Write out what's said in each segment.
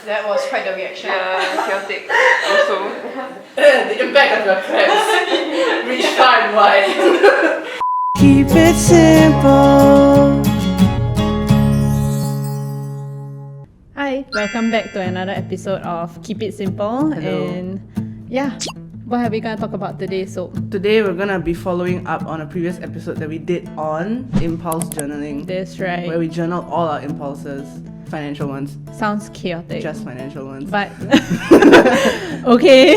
That was quite the reaction. Yeah, chaotic also. The impact of your claps reach far and wide. Keep it simple. Hi, welcome back to another episode of Keep It Simple. Hello. And yeah, what are we gonna talk about today, Sope? Today we're gonna be following up on a previous episode that we did on impulse journaling. That's right. Where we journal all our impulses. Financial ones. Sounds chaotic. Just financial ones. But okay.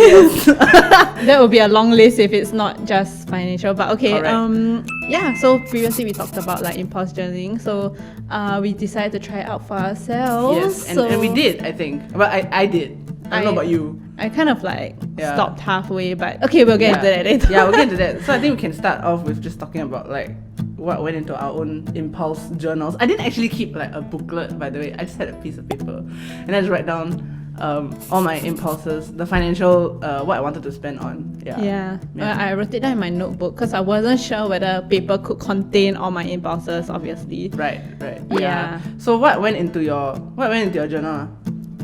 That would be a long list if it's not just financial. But okay, yeah, so previously we talked about like impulse journaling. So we decided to try it out for ourselves. Yes, and we did, I think. But I did. I don't know about you. I kind of like stopped halfway, but okay, we'll get into that later. Yeah, we'll get into that. So I think we can start off with just talking about like what went into our own impulse journals. I didn't actually keep like a booklet, by the way. I just had a piece of paper and I just write down all my impulses, the financial, what I wanted to spend on. Yeah. I wrote it down in my notebook because I wasn't sure whether paper could contain all my impulses, obviously. Right. Yeah. So what went into your journal?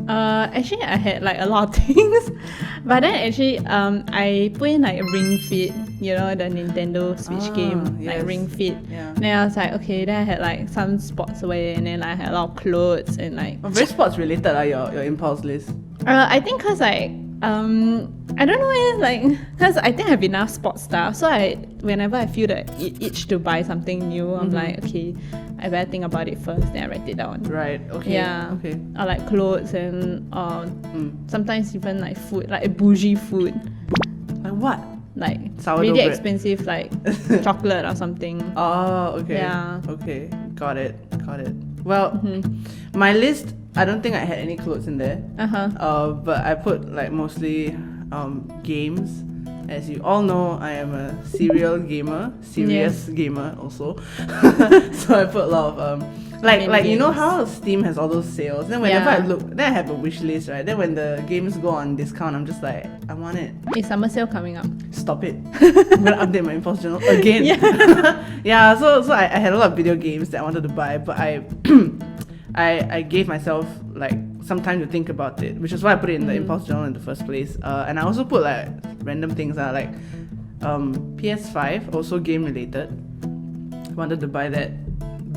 Actually I had like a lot of things, but then actually I put in like Ring Fit, you know, the Nintendo Switch game, yes. like Ring Fit. Yeah. Then I was like, okay, then I had like some sports wear, and then I had a lot of clothes and like Very sports related, your impulse list. I think cause like I don't know, like cause I think I have enough sports stuff, so whenever I feel the itch to buy something new, I'm like, okay, I better think about it first, then I write it down. Right. Okay. Yeah. Okay. Or like clothes and sometimes even like food, like bougie food, Like what? like Sourdough really bread. expensive, like chocolate or something. Oh, okay. Yeah. Okay. Got it. Well, my list, I don't think I had any clothes in there. But I put like mostly games. As you all know, I am a serial gamer, serious gamer also. So I put a lot of like you know how Steam has all those sales. Then whenever I look, then I have a wish list, right? Then when the games go on discount, I'm just like, I want it. Is summer sale coming up? Stop it. I'm gonna update my impulse journal again. Yeah. So I had a lot of video games that I wanted to buy, but I gave myself like some time to think about it, which is why I put it in the impulse journal in the first place. And I also put like random things like PS5, also game related. I wanted to buy that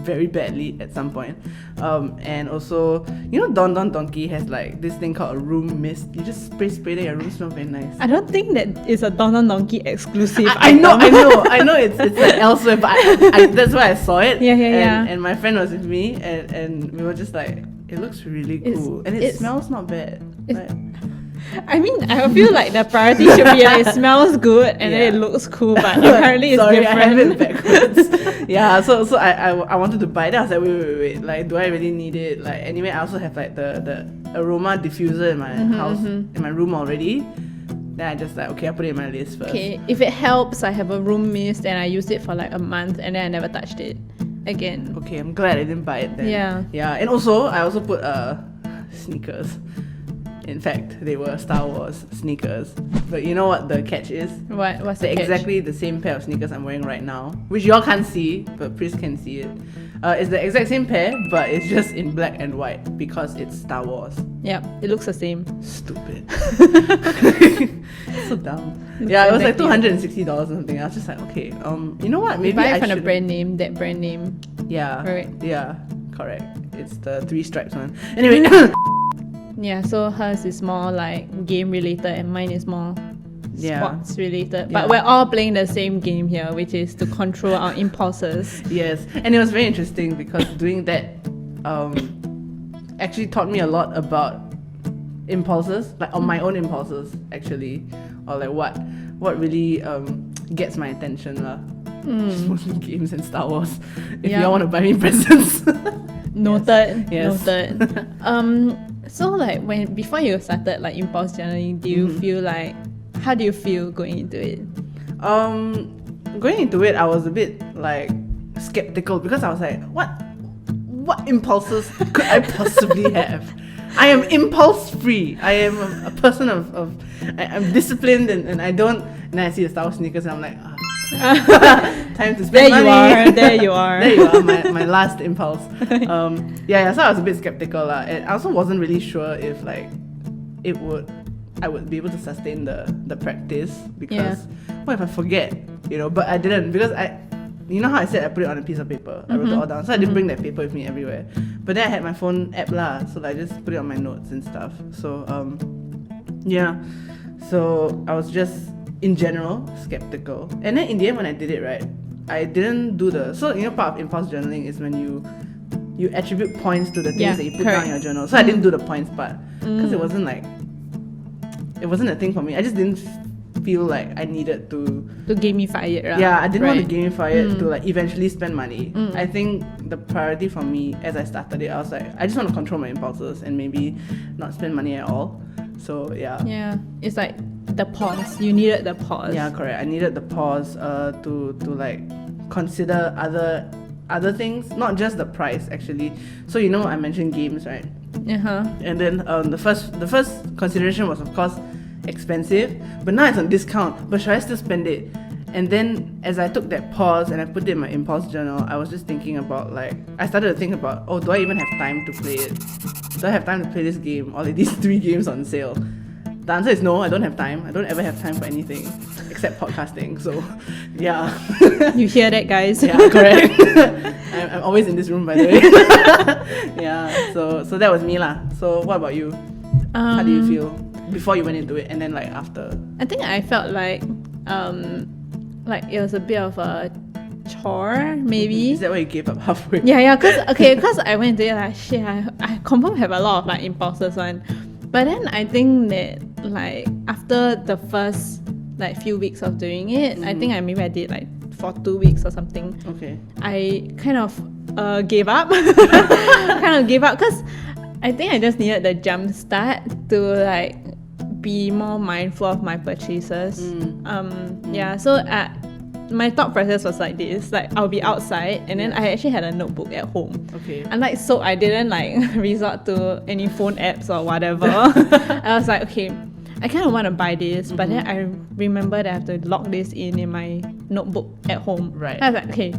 very badly at some point. And also, you know, Don Don Donki has like this thing called a room mist. You just spray then your room smells very nice. I don't think that is a Don Don Donkey exclusive. I know it's like elsewhere, but I that's why I saw it. Yeah. And my friend was with me, and we were just like, it looks really cool, and it smells not bad. I mean, I feel like the priority should be like, it smells good and then it looks cool, but apparently it's Sorry, different. I have it backwards. Yeah, so I wanted to buy it. I was like, wait, like, do I really need it? Like, anyway, I also have like the aroma diffuser in my house, in my room already. Then I just like, okay, I put it in my list first. Okay, if it helps, I have a room mist and I used it for like a month and then I never touched it again. Okay, I'm glad I didn't buy it then. Yeah, and also I also put sneakers. In fact, they were Star Wars sneakers. But you know what the catch is? What's the catch? Exactly the same pair of sneakers I'm wearing right now, which y'all can't see, but Pris can see it. It's the exact same pair, but it's just in black and white because it's Star Wars. Yeah, it looks the same. Stupid. So dumb. Yeah, it was like $260 or something. I was just like, okay, you know what? Maybe buy I it from the should. brand name, that brand name. Yeah. Right. Yeah. Correct. It's the 3 stripes one. Anyway. Yeah, so hers is more like game related and mine is more sports related. But we're all playing the same game here, which is to control our impulses. Yes, and it was very interesting because doing that actually taught me a lot about impulses, like on my own impulses actually, or like what really gets my attention lah. Just mostly games and Star Wars. If y'all want to buy me presents. Noted. Yes. Noted. So like before you started like impulse journaling, do you feel like, how do you feel going into it? Going into it, I was a bit like skeptical because I was like, what impulses could I possibly have? I am impulse free. I am a person of I'm disciplined and I don't. And then I see the Star Wars sneakers and I'm like, Time to spend money. There you are. There you are, my last impulse. So I was a bit skeptical lah. And I also wasn't really sure if like I would be able to sustain the practice, because what if I forget, but I didn't, because you know how I said I put it on a piece of paper, I wrote it all down, so I didn't bring that paper with me everywhere, but then I had my phone app lah, so I just put it on my notes and stuff. So so I was just in general skeptical, and then in the end when I did it right, I didn't do part of impulse journaling is when you attribute points to the things that you put down in your journal. So I didn't do the points part because it wasn't a thing for me. I just didn't feel like I needed to gamify it, right? Yeah, I didn't want to gamify it to like eventually spend money. I think the priority for me as I started it, I was like, I just want to control my impulses and maybe not spend money at all. So yeah, it's like the pause. You needed the pause. Yeah, correct. I needed the pause to like consider other things, not just the price actually. So I mentioned games, right? And then the first consideration was, of course, expensive, but now it's on discount, but should I still spend it? And then as I took that pause and I put it in my impulse journal, I was just thinking about, like, I started to think about, do I even have time to play it? Do I have time to play this game, or like these 3 games on sale? The answer is no, I don't have time. I don't ever have time for anything except podcasting. So, yeah. You hear that, guys? Yeah, correct. I'm always in this room, by the way. Yeah, so that was me lah. So what about you? How do you feel before you went into it, and then like after? I think I felt like it was a bit of a chore, maybe. Is that why you gave up halfway? Yeah, because I went into it like, shit, I confirm have a lot of like impulses one. But then I think that like after the first like few weeks of doing it, I think I did like for 2 weeks or something. Okay. I kind of gave up. Because I think I just needed the jump start to like be more mindful of my purchases. So my thought process was like this, like I'll be outside and then I actually had a notebook at home. Okay. And like, so I didn't like resort to any phone apps or whatever. I was like, okay, I kind of want to buy this, but then I remember that I have to log this in my notebook at home. Right. I was like, okay,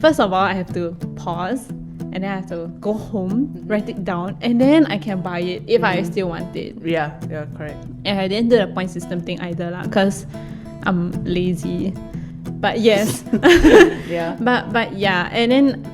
first of all, I have to pause, and then I have to go home, write it down, and then I can buy it if I still want it. Yeah, correct. And I didn't do the point system thing either lah, because I'm lazy. But yes. Yeah. But yeah, and then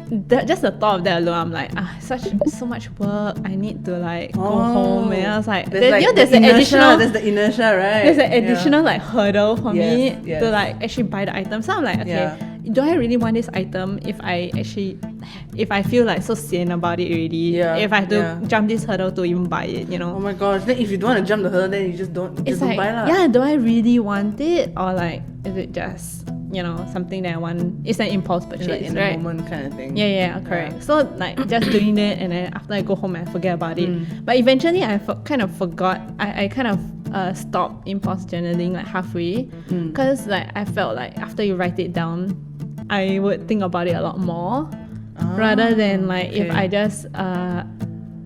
just the thought of that alone, I'm like, so much work. I need to like go home, and I was like, there's the additional. There's the inertia, right? There's an additional like hurdle for me Yes. to like actually buy the item. So I'm like, okay, do I really want this item if I feel like so sian about it already? Yeah. If I have to jump this hurdle to even buy it, Oh my gosh! Then if you don't want to jump the hurdle, then you just don't buy lah. Yeah, do I really want it, or like is it just something that I want? It's an impulse purchase, like in right? a moment kind of thing. Yeah, correct. So like just doing it, and then after I go home, I forget about it. But eventually, I kind of forgot. I kind of stopped impulse journaling like halfway, because like I felt like after you write it down, I would think about it a lot more, rather than like if I just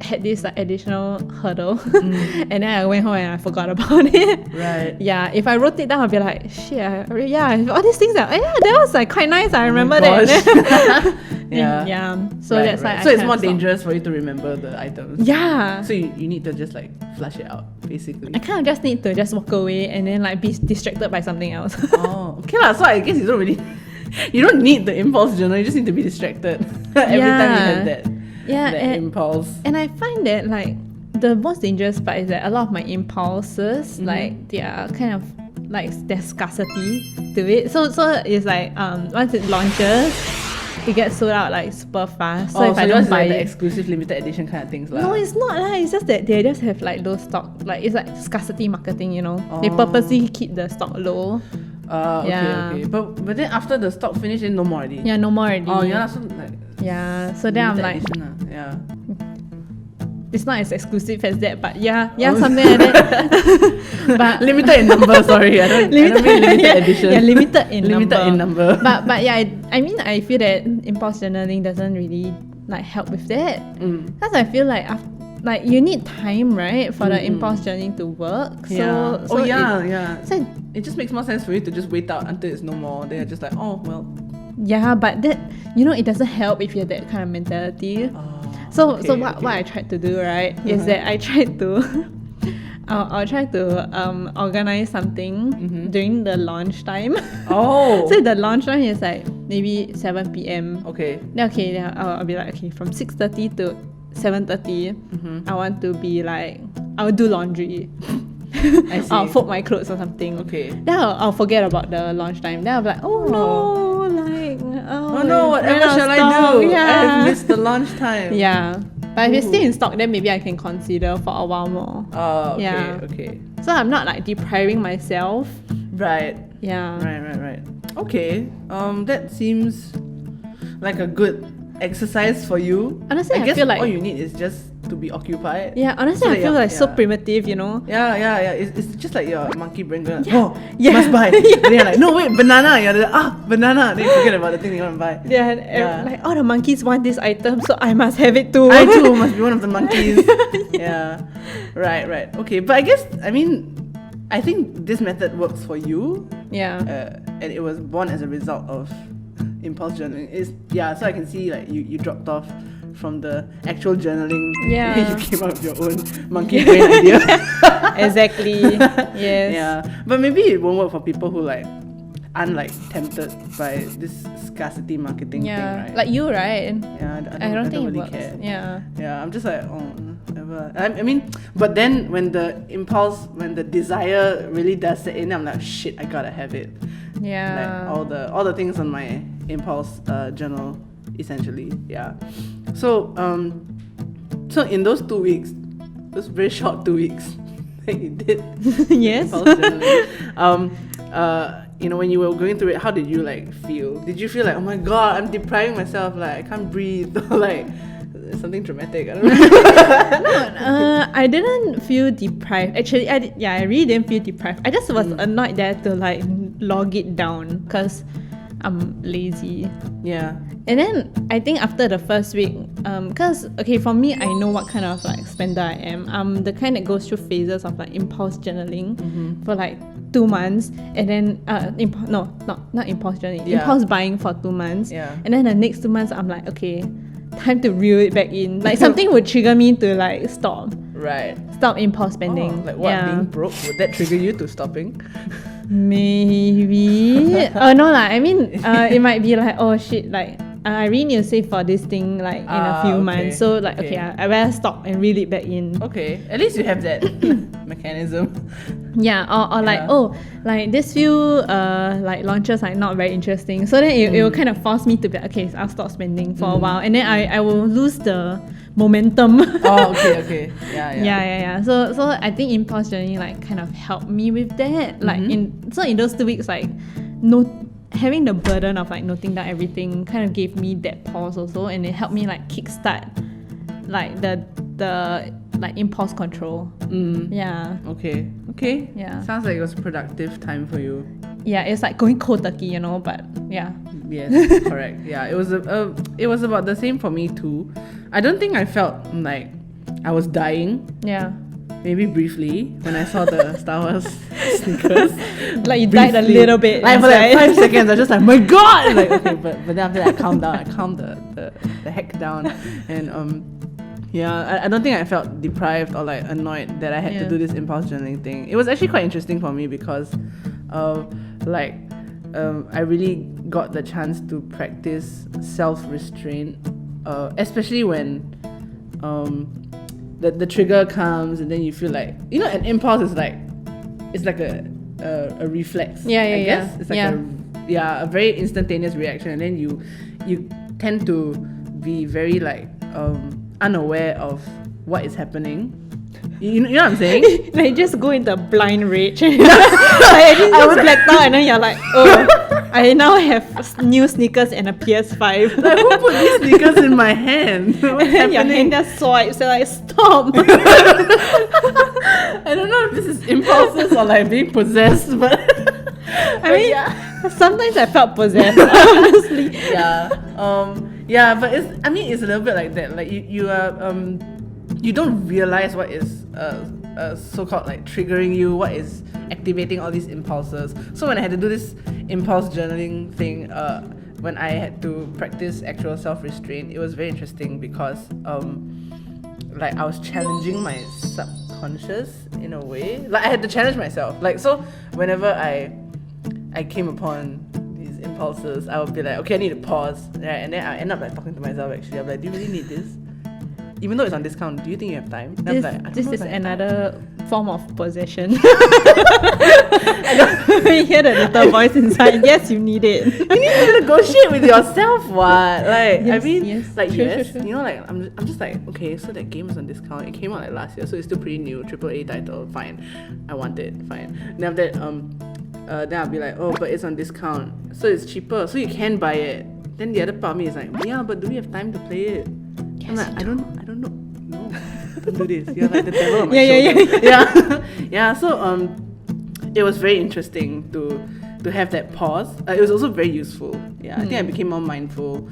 had this like additional hurdle and then I went home and I forgot about it. Right. Yeah, if I wrote it down, I'd be like, shit, all these things that was like quite nice. I remember that. Yeah. So that's why. So it's more dangerous for you to remember the items. Yeah. So you need to just like flush it out, basically. I kind of just need to just walk away and then like be distracted by something else. Okay lah. So I guess you don't need the impulse journal. You just need to be distracted every time you have that. Yeah, that impulse. And I find that like the most dangerous part is that a lot of my impulses, like they are kind of like there's scarcity to it. So it's like once it launches, it gets sold out like super fast. So if I don't buy like it, the exclusive limited edition kind of things lah. No, it's not lah. It's just that they just have like low stock. Like it's like scarcity marketing, They purposely keep the stock low. Okay. But then after the stock finish, then no more already. Yeah, no more already. Oh yeah, so like. Yeah, so then I'm like, it's not as exclusive as that, but something like that. But limited in number, sorry. I don't mean limited edition. Yeah, limited in number. But yeah, I mean, I feel that impulse journaling doesn't really like help with that. Because I feel like like you need time, right, for the impulse journaling to work. Yeah. So So it just makes more sense for you to just wait out until it's no more. Then you're just like, oh well. Yeah, but that, it doesn't help if you have that kind of mentality. So what I tried to do, right, is that I tried to I'll try to organize something during the launch time. Oh. So the launch time is like maybe 7 p.m. Okay. Then I'll be like, okay, from 6:30 to 7:30, I want to be like, I'll do laundry. I see. I'll fold my clothes or something. Okay. Then I'll forget about the launch time. Then I'll be like, oh no, whatever shall I do? Yeah. I've missed the launch time. Yeah. But if it's still in stock, then maybe I can consider for a while more. Oh, okay, Yeah. okay. So I'm not like depriving myself. Right. Yeah. Right. Okay. That seems like a good exercise for you. Honestly, I guess feel like all you need is just to be occupied. Yeah, honestly, So I that feel you're- like so yeah. primitive, Yeah. It's just like your monkey brain going, Yeah. must buy. Then you're like, no, wait, banana. You're like, banana. Then you forget about the thing you want to buy. Yeah, like all the monkeys want this item, so I must have it too. I too must be one of the monkeys. Yeah. Right. Okay, but I think this method works for you. Yeah. And it was born as a result of impulse journaling. So I can see like you dropped off from the actual journaling. Yeah. You came up with your own monkey brain idea. Exactly. Yes. Yeah, but maybe it won't work for people who like aren't like tempted by this scarcity marketing thing, right? Like you, right? Yeah, I don't think really it works. care. Yeah. I'm just like, whatever. But then when the desire really does set in, I'm like, shit, I gotta have it. Yeah. Like all the things on my impulse journal, essentially. Yeah. So in those 2 weeks, those very short 2 weeks that you did Yes. impulse journaling, when you were going through it, how did you like feel? Did you feel like, oh my god, I'm depriving myself, like I can't breathe, or like something dramatic? I don't know. I didn't feel deprived. Actually, I really didn't feel deprived. I just was annoyed there to like log it down because I'm lazy. Yeah. And then I think after the first week, because for me, I know what kind of like spender I am. I'm the kind that goes through phases of like impulse journaling for like 2 months, and then not impulse journaling, impulse buying for 2 months. Yeah. And then the next 2 months, I'm like, okay, time to reel it back in. Like something would trigger me to like stop impulse spending. Like what? Being broke, would that trigger you to stopping? Maybe. Oh no lah. I mean, it might be like, oh shit, like I really need to save for this thing like in a few months. So like, okay, I better stop and reel it back in. Okay, at least you have that mechanism. Yeah, or like, oh, like this few like launches are not very interesting. So then it will kind of force me to be okay, I'll stop spending for a while, and then I will lose the momentum. Oh, okay. Yeah. So I think impulse journaling like kind of helped me with that. Like in those 2 weeks, like having the burden of like noting down everything kind of gave me that pause also, and it helped me like kickstart like the like impulse control. Yeah. Okay. Yeah. Sounds like it was a productive time for you. Yeah, it's like going cold turkey, but yeah. Yes, correct. Yeah, it was about the same for me too. I don't think I felt like I was dying. Yeah. Maybe briefly when I saw the Star Wars sneakers. Like you died a little bit. Like for like inside. 5 seconds, I was just like, my god! Like, okay, but then after that I calmed down. I calmed the heck down. And I don't think I felt deprived or like annoyed that I had to do this impulse journaling thing. It was actually quite interesting for me because I really got the chance to practice self-restraint, especially when the trigger comes and then you feel like, an impulse is like, it's like a reflex. I guess it's like a very instantaneous reaction, and then you tend to be very like unaware of what is happening. You know what I'm saying? Like just go into blind rage. Like, I was blacked out, and then you're like, oh, I now have new sneakers and a PS5. Like, who put these sneakers in my hand? What's And then your happening? hand just swipes, so like, stop. I don't know if this is impulses or like being possessed, but I mean, sometimes I felt possessed, honestly. but it's a little bit like that. Like you are you don't realize what is so-called like triggering you, what is activating all these impulses. So when I had to do this impulse journaling thing, when I had to practice actual self-restraint, it was very interesting because like I was challenging my subconscious in a way. Like I had to challenge myself. Like, so whenever I came upon these impulses, I would be like, okay, I need to pause, right? And then I end up like talking to myself. Actually, I'm like, do you really need this? Even though it's on discount, do you think you have time? And This is another form of possession. I don't hear the little voice inside. Yes, you need it. You need to negotiate with yourself, what? Like, Yes, I mean, yes. like, True, yes, true, true. you know, like, I'm just like, okay, so that game is on discount. It came out like last year, so it's still pretty new, AAA title. Fine, I want it. Fine. Then after that, then I'll be like, oh, but it's on discount, so it's cheaper, so you can buy it. Then the other part of me is like, yeah, but do we have time to play it? I'm like, I don't know. No, don't do this. You're like the devil on my shoulder. Yeah. So it was very interesting to have that pause. It was also very useful. Yeah, I think I became more mindful,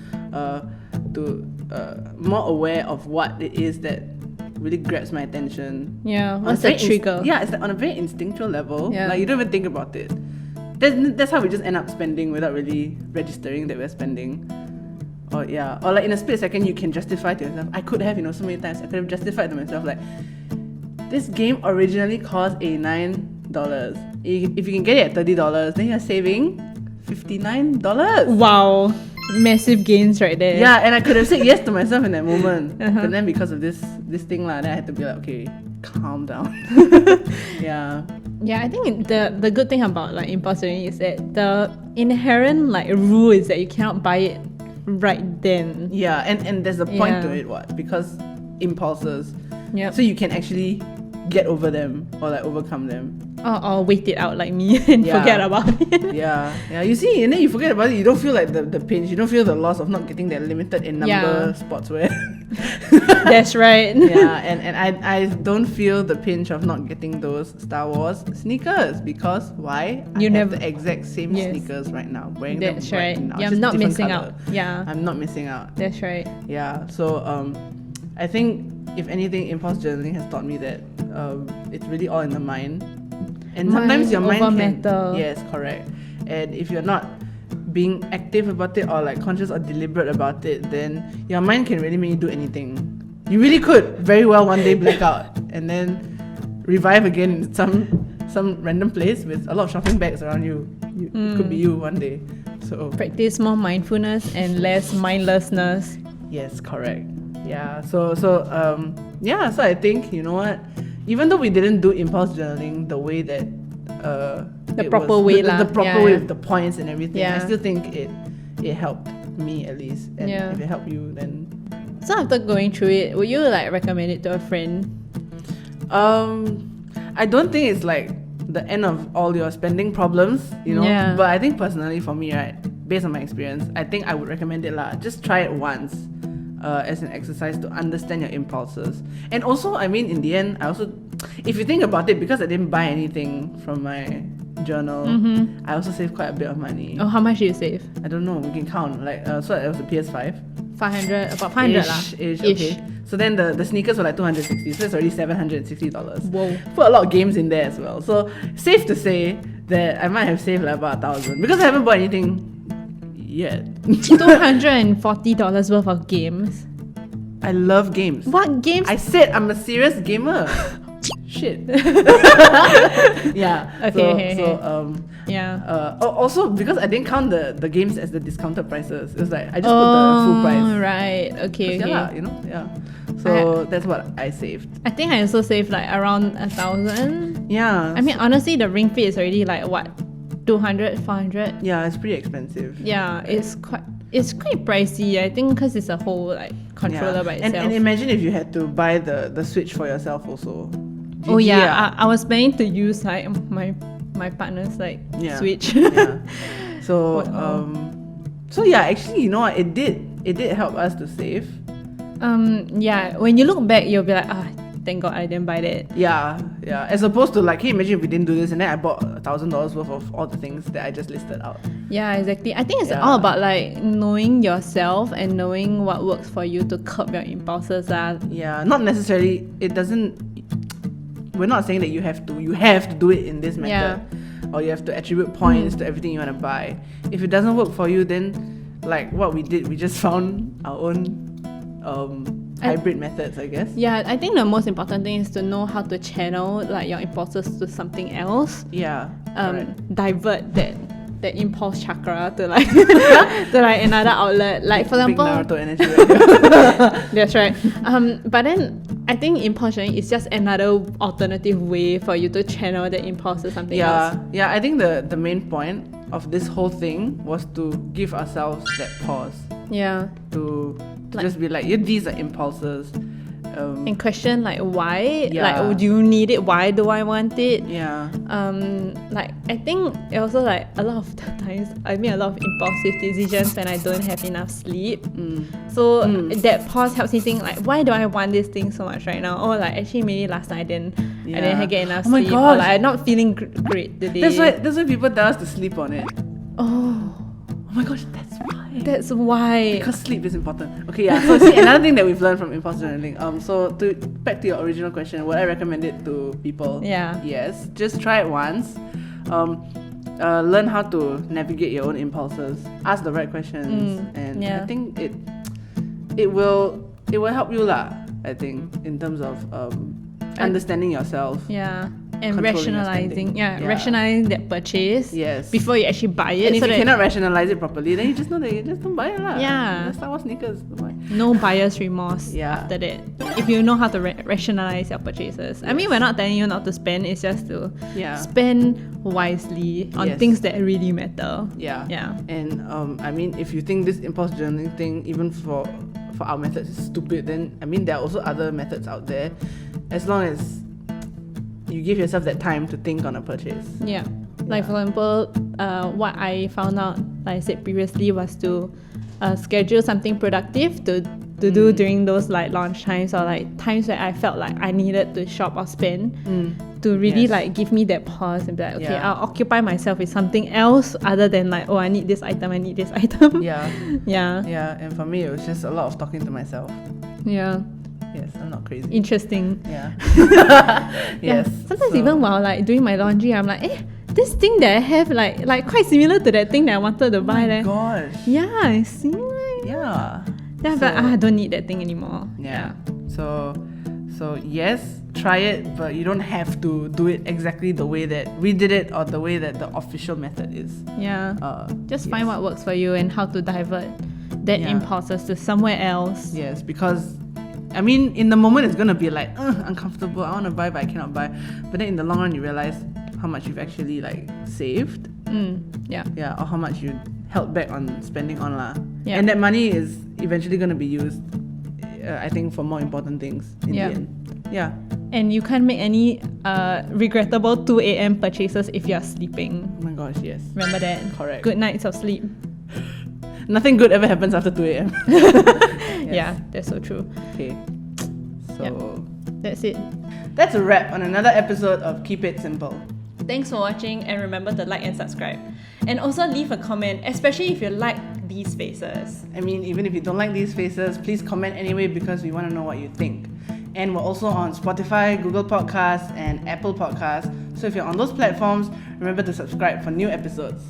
more aware of what it is that really grabs my attention. Yeah, what's the trigger? It's like on a very instinctual level. Yeah. Like you don't even think about it. That's how we just end up spending without really registering that we're spending. Or like in a split second you can justify to yourself. I could have, so many times I could have justified to myself like, this game originally cost $89. If you can get it at $30, then you're saving $59. Wow, massive gains right there. Yeah, and I could have said yes to myself in that moment, but then because of this thing then I had to be like, okay, calm down. Yeah, I think the good thing about like impulse journaling is that the inherent like rule is that you cannot buy it right then. Yeah, and there's a point to it, because impulses. Yeah. So you can actually get over them or like overcome them. Or wait it out like me and forget about it. Yeah. You see, and then you forget about it. You don't feel like the pinch. You don't feel the loss of not getting that limited in number sportswear. That's right. Yeah, and I don't feel the pinch of not getting those Star Wars sneakers because why? I have the exact same sneakers right now. Wearing them right now. Yeah, Just I'm not different missing colour. out. Yeah. I'm not missing out. That's right. Yeah. So I think if anything, impulse journaling has taught me that it's really all in the mind. And sometimes your mind can... matter. Yes, correct. And if you're not being active about it or like conscious or deliberate about it, then your mind can really make you do anything. You really could very well one day black out and then revive again in some random place with a lot of shopping bags around you. It could be you one day. So practice more mindfulness and less mindlessness. yes, correct. Yeah. So I think, you know what? Even though we didn't do impulse journaling the way that the proper way the proper way with the points and everything, I still think it helped me at least. And if it helped you, then so after going through it, would you like recommend it to a friend? I don't think it's like the end of all your spending problems, but I think personally for me, right, based on my experience, I think I would recommend it lah. Just try it once. As an exercise to understand your impulses. And also, I mean, in the end, if you think about it, because I didn't buy anything from my journal, I also saved quite a bit of money. Oh, how much did you save? I don't know, we can count. Like, so it was a PS5. 500, about 500 lah. Ish. Okay. So then the sneakers were like 260, so it's already $760. Whoa. Put a lot of games in there as well. So safe to say that I might have saved like about 1,000 because I haven't bought anything yet. $240 worth of games. I love games. What games? I said I'm a serious gamer. Shit. Yeah. Okay. Also because I didn't count the games as the discounted prices. It was like I just put the full price. Right. Okay. Yeah. So that's what I saved. I think I also saved like around 1,000. Yeah. I mean, honestly, the ring fit is already like what, 200, 400. Yeah, it's pretty expensive. Yeah, it's quite pricey. I think because it's a whole like controller by itself. And imagine if you had to buy the Switch for yourself also. Oh yeah, I was planning to use like my partner's like Switch. Yeah. So actually, you know what, it did help us to save. Yeah, when you look back, you'll be like, thank God I didn't buy that. Yeah. As opposed to like, hey, imagine if we didn't do this and then I bought $1,000 worth of all the things that I just listed out. Yeah, exactly. I think it's all about like knowing yourself and knowing what works for you to curb your impulses. Yeah, not necessarily. We're not saying that you have to do it in this method, or you have to attribute points to everything you want to buy. If it doesn't work for you, then like what we did, we just found our own hybrid methods, I guess. Yeah, I think the most important thing is to know how to channel like your impulses to something else. Yeah. Divert that impulse chakra to like to like another outlet. Like for example, big Naruto energy right here. That's right. But then I think impulse sharing is just another alternative way for you to channel the impulse to something else. Yeah, I think the main point of this whole thing was to give ourselves that pause. Yeah. To just be like, yeah, these are impulses. And question like why? Yeah. Like, do you need it? Why do I want it? Yeah. Like I think it also like a lot of the times I make a lot of impulsive decisions when I don't have enough sleep. So that pause helps me think like, why do I want this thing so much right now? Or like actually maybe last night I didn't get enough Oh my sleep. gosh. Or like I'm not feeling great today. That's why people tell us to sleep on it. Oh my gosh, that's why. That's why. Because sleep is important. Okay, yeah. So see, another thing that we've learned from impulse journaling. So back to your original question, would I recommend it to people? Yeah. Yes. Just try it once. Learn how to navigate your own impulses. Ask the right questions, and I think it will help you lah. I think in terms of understanding yourself. Yeah. And rationalizing, rationalizing that purchase before you actually buy it. And if you cannot rationalize it properly, then you just know that you just don't buy it lah. Yeah. Star Wars sneakers. No buyer's remorse after that. If you know how to rationalize your purchases. I mean, we're not telling you not to spend. It's just to spend wisely on things that really matter. Yeah. And I mean, if you think this impulse journaling thing, even for our methods, is stupid, then I mean, there are also other methods out there. As long as you give yourself that time to think on a purchase. Yeah. Like for example, what I found out, like I said previously, was to schedule something productive to do during those like launch times or like times where I felt like I needed to shop or spend to really like give me that pause and be like, okay, I'll occupy myself with something else other than like, oh, I need this item. Yeah. And for me, it was just a lot of talking to myself. Yeah. Yes, I'm not crazy. Interesting. Yeah. Yes. Sometimes even while like doing my laundry, I'm like, this thing that I have like quite similar to that thing that I wanted to buy. Oh my gosh. Yeah, I see. Yeah. Then but I don't need that thing anymore. Yeah. So yes, try it, but you don't have to do it exactly the way that we did it or the way that the official method is. Yeah. Just find what works for you and how to divert that impulses to somewhere else. Yes, because I mean, in the moment it's gonna be like uncomfortable. I want to buy, but I cannot buy. But then in the long run, you realize how much you've actually like saved. Or how much you held back on spending on lah. Yeah. And that money is eventually gonna be used, I think, for more important things in the end. Yeah. And you can't make any regrettable 2 a.m. purchases if you're sleeping. Oh my gosh, yes. Remember that. Correct. Good nights of sleep. Nothing good ever happens after 2 a.m. Yeah, that's so true. Okay. So that's it. That's a wrap on another episode of Keep It Simple. Thanks for watching, and remember to like and subscribe. And also leave a comment, especially if you like these faces. I mean, even if you don't like these faces, please comment anyway because we want to know what you think. And we're also on Spotify, Google Podcasts, and Apple Podcasts. So if you're on those platforms, remember to subscribe for new episodes.